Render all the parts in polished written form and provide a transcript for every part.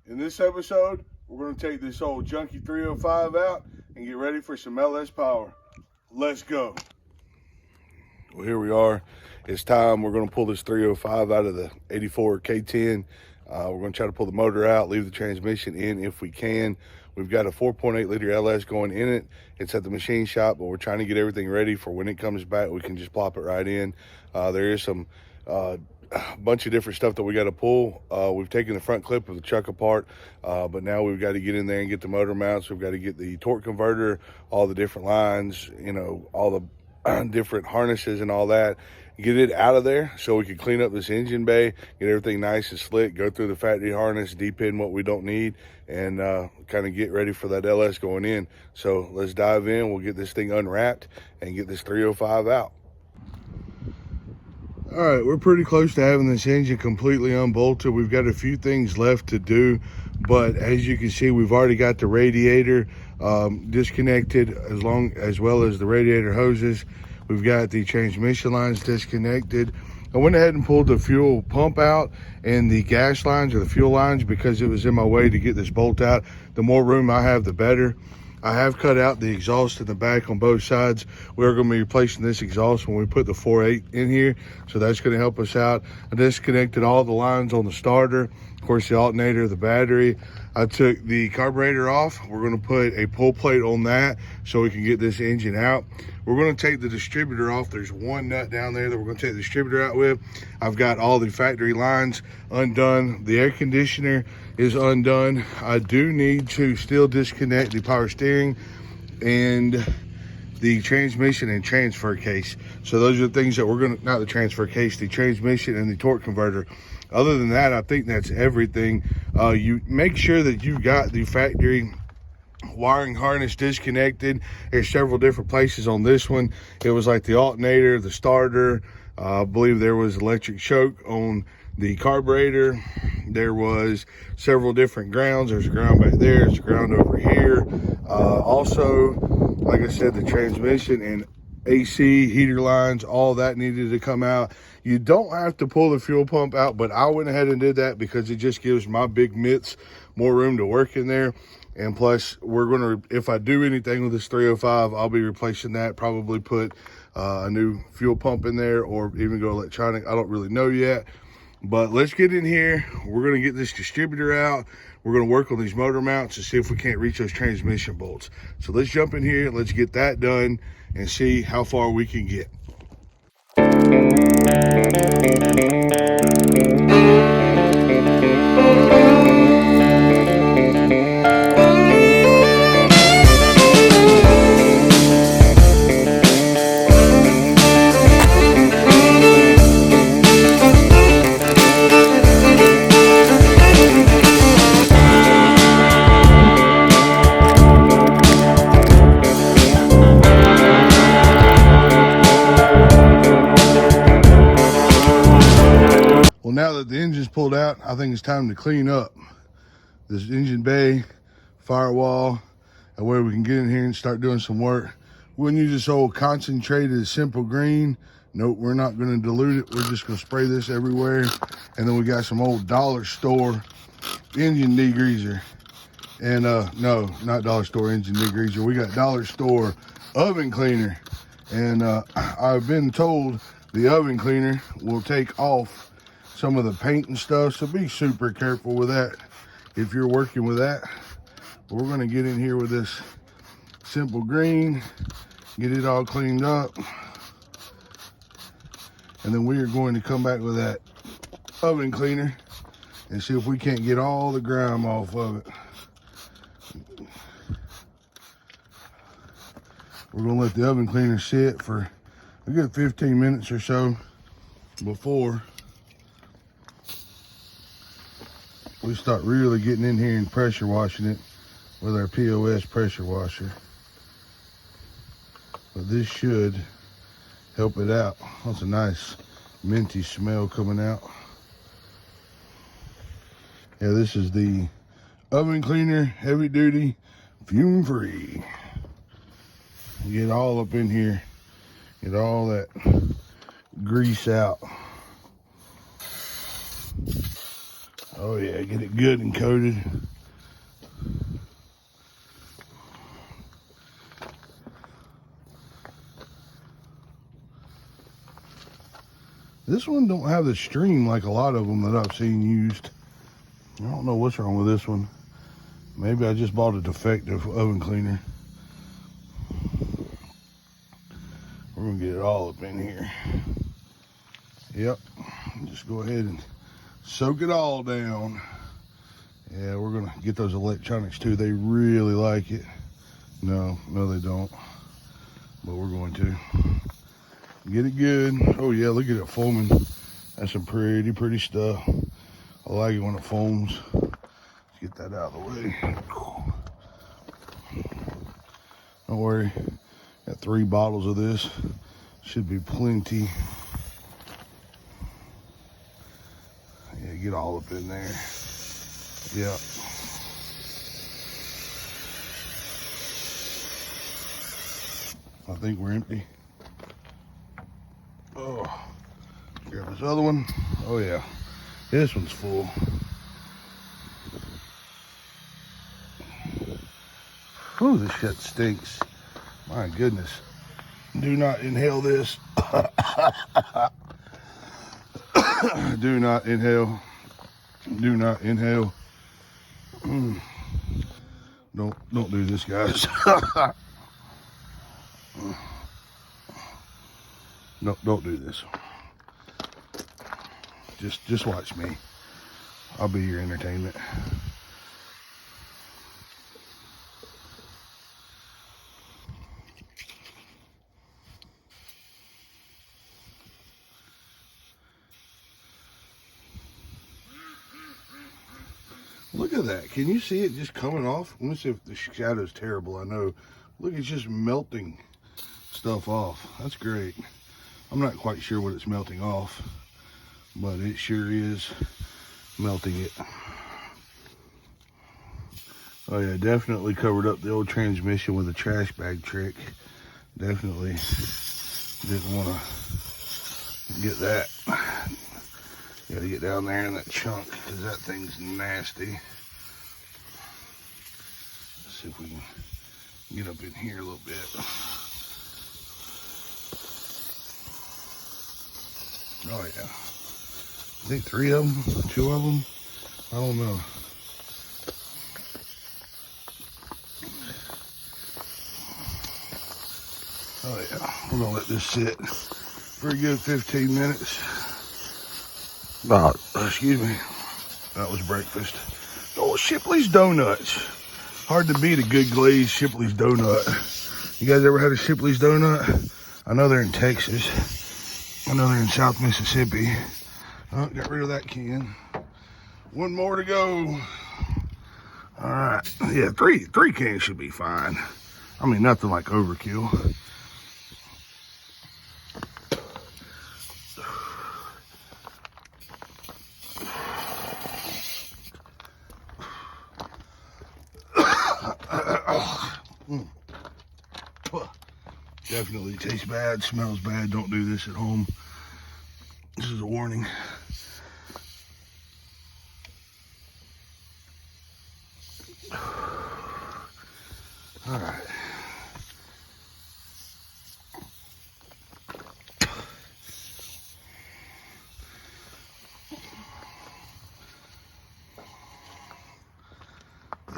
In this episode, we're going to take this old junky 305 out and get ready for some LS power. Let's go. Well, here we are. It's time. We're going to pull this 305 out of the 84 K10. We're going to try to pull the motor out, leave the transmission in if we can. We've got a 4.8 liter LS going in it. It's at the machine shop, but we're trying to get everything ready for when it comes back. We can just plop it right in. There is some a bunch of different stuff that we got to pull. We've taken the front clip of the chuck apart, but now we've got to get in there and get the motor mounts. We've got to get the torque converter, all the different lines, you know, all the different harnesses and all that, get it out of there so we can clean up this engine bay, get everything nice and slick, go through the factory harness, deep in what we don't need, and kind of get ready for that LS going in. So let's dive in. We'll get this thing unwrapped and get this 305 out. All right, we're pretty close to having this engine completely unbolted. We've got a few things left to do, but as you can see, we've already got the radiator disconnected, as well as the radiator hoses. We've got the transmission lines disconnected. I went ahead and pulled the fuel pump out and the gas lines, or the fuel lines, because it was in my way to get this bolt out. The more room I have, the better. I have cut out the exhaust in the back on both sides. We're going to be replacing this exhaust when we put the 4.8 in here, so that's going to help us out. I disconnected all the lines on the starter, of course the alternator, the battery. I took the carburetor off. We're going to put a pull plate on that so we can get this engine out. We're going to take the distributor off. There's one nut down there that we're going to take the distributor out with. I've got all the factory lines undone. The air conditioner is undone. I do need to still disconnect the power steering and the transmission and transfer case. So those are the things that we're going to, not the transfer case, the transmission and the torque converter. Other than that, I think that's everything. You make sure that you got the factory wiring harness disconnected. There's several different places on this one. It was like the alternator, the starter. I believe there was electric choke on the carburetor. There was several different grounds. There's a ground back there. There's a ground over here. Also, like I said, the transmission and AC heater lines, all that needed to come out. You don't have to pull the fuel pump out, but I went ahead and did that because it just gives my big mitts more room to work in there. And plus, we're going to, if I do anything with this 305, I'll be replacing that, probably put a new fuel pump in there, or even go electronic. I don't really know yet. But let's get in here. We're going to get this distributor out. We're going to work on these motor mounts and see if we can't reach those transmission bolts. So let's jump in here. Let's get that done and see how far we can get. Well, now that the engine's pulled out, I think it's time to clean up this engine bay, firewall, and where we can get in here and start doing some work. We're gonna use this old concentrated simple green. Nope, we're not gonna dilute it. We're just gonna spray this everywhere. And then we got some old dollar store engine degreaser. And no, not dollar store engine degreaser. We got dollar store oven cleaner. And I've been told the oven cleaner will take off some of the paint and stuff, so be super careful with that if you're working with that. But we're going to get in here with this simple green, get it all cleaned up, and then we are going to come back with that oven cleaner and see if we can't get all the grime off of it. We're going to let the oven cleaner sit for a good 15 minutes or so before we start really getting in here and pressure washing it with our POS pressure washer. But this should help it out. That's a nice minty smell coming out. Yeah, this is the oven cleaner, heavy duty, fume free. Get all up in here, get all that grease out. Oh yeah, get it good and coated. This one don't have the stream like a lot of them that I've seen used. I don't know what's wrong with this one. Maybe I just bought a defective oven cleaner. We're gonna get it all up in here. Yep, just go ahead and soak it all down. Yeah, we're gonna get those electronics too. They really like it. No, they don't. But we're going to get it good. Oh yeah, look at it foaming. That's some pretty stuff. I like it when it foams. Let's get that out of the way. Don't worry, got 3 bottles of this. Should be plenty. Yeah, get all up in there. Yeah. I think we're empty. Oh, grab this other one. Oh yeah, this one's full. Whew, this shit stinks. My goodness. Do not inhale this. Do not inhale. Do not inhale. Don't do this, guys. No, don't do this. Just watch me. I'll be your entertainment. Look at that. Can you see it just coming off? Let me see if the shadow's terrible. I know. Look, it's just melting stuff off. That's great. I'm not quite sure what it's melting off, but it sure is melting it. Oh yeah, definitely covered up the old transmission with a trash bag trick. Definitely didn't want to get that. Gotta get down there in that chunk because that thing's nasty. Let's see if we can get up in here a little bit. Oh yeah, I think 3 of them, 2 of them, I don't know. Oh yeah, we're gonna let this sit for a good 15 minutes. Excuse me, that was breakfast. Oh, Shipley's Donuts. Hard to beat a good glazed Shipley's donut. You guys ever had a Shipley's donut? I know they're in Texas. I know they're in South Mississippi. Oh, got rid of that can. 1 more to go. All right, yeah, three cans should be fine. I mean, nothing like overkill. Definitely tastes bad, smells bad. Don't do this at home. This is a warning. All right.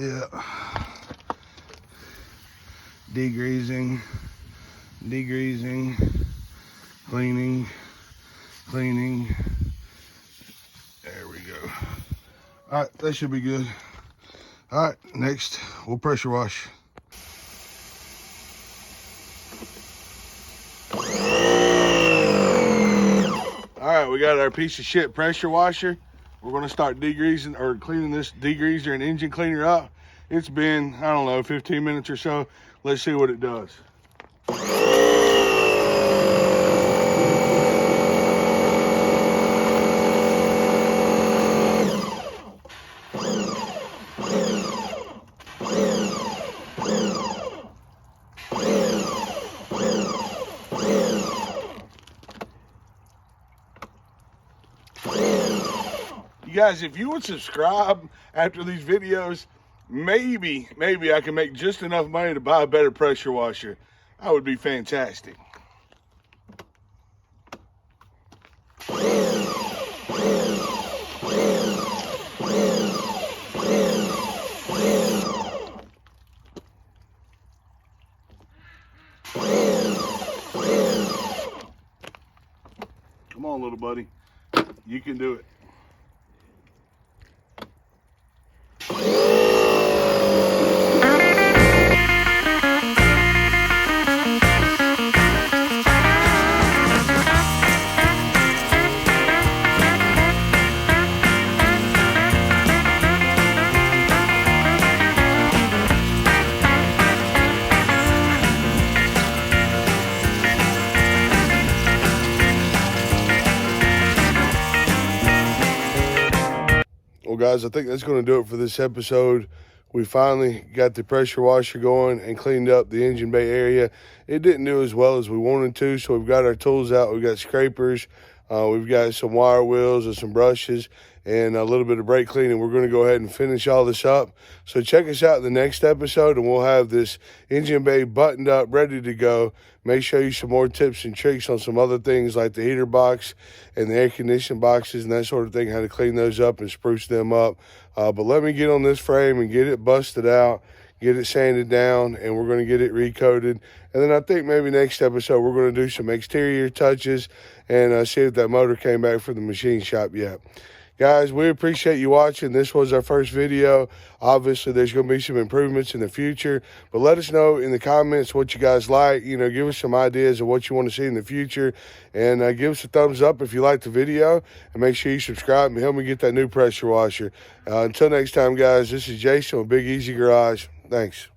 Yeah. Degreasing, cleaning. There we go. All right, that should be good. All right, next we'll pressure wash. All right, we got our piece of shit pressure washer. We're gonna start degreasing or cleaning this degreaser and engine cleaner up. It's been, I don't know, 15 minutes or so. Let's see what it does. You guys, if you would subscribe after these videos, maybe I can make just enough money to buy a better pressure washer. That would be fantastic. Come on, little buddy. You can do it. Well, guys, I think that's going to do it for this episode. We finally got the pressure washer going and cleaned up the engine bay area. It didn't do as well as we wanted to, so we've got our tools out. We've got scrapers. We've got some wire wheels and some brushes and a little bit of brake cleaning. We're going to go ahead and finish all this up. So check us out in the next episode, and we'll have this engine bay buttoned up, ready to go. May show you some more tips and tricks on some other things like the heater box and the air conditioning boxes and that sort of thing, how to clean those up and spruce them up. But let me get on this frame and get it busted out, get it sanded down, and we're going to get it recoated. And then I think maybe next episode we're going to do some exterior touches and see if that motor came back from the machine shop yet. Guys, we appreciate you watching. This was our first video. Obviously, there's going to be some improvements in the future, but let us know in the comments what you guys like. You know, give us some ideas of what you want to see in the future, and give us a thumbs up if you like the video, and make sure you subscribe and help me get that new pressure washer. Until next time, guys, this is Jason with Big Easy Garage. Thanks.